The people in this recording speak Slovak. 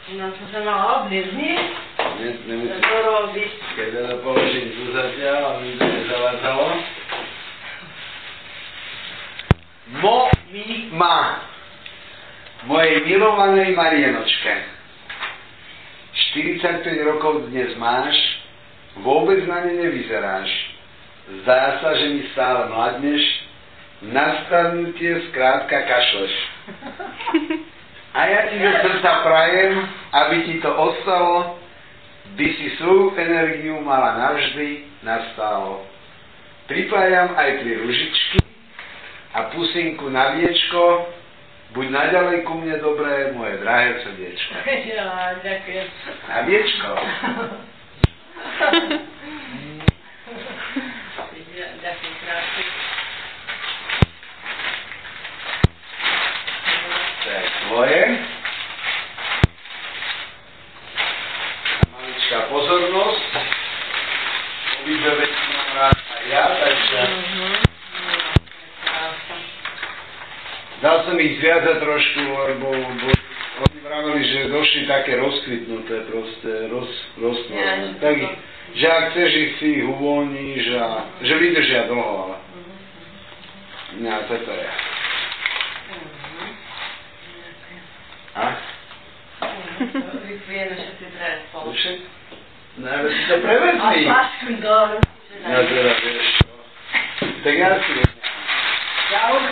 No to sa mala obliezniť. Nemusíš. To robiť. Keď to položím tu zatiaľ, aby to nezavátalo. Mojej milovanej Marienočke. 45 rokov dnes máš, vôbec na ne nevyzeráš. Zdá sa, že mi stále mladneš, na starnutie skrátka kašleš. A ja ti zo srdca prajem, aby ti to ostalo, by si svoju energiu mala navždy nastálo. Pripájam aj 3 ružičky a pusinku na viečko, buď naďalej ku mne dobré, moje drahé srdiečko. Ja, ďakujem. Na viečko. Ďakujem krásne. To je tvoje. Maličká pozornosť. Obidve veci mám rád aj ja, takže... Dal som ich zviazať trošku, lebo oni vraveli, že došli také rozkvitnuté, proste rozkvitnuté. Tak, že ak chceš ich, si ich uvoľníš a že vydržia dlho, ale... No, toto je. A? Vypijeme všetci traje spolu. No, ale si to prevezmi. A flašku dolu. No, teda, vieš čo. Tak ja si... Ja už...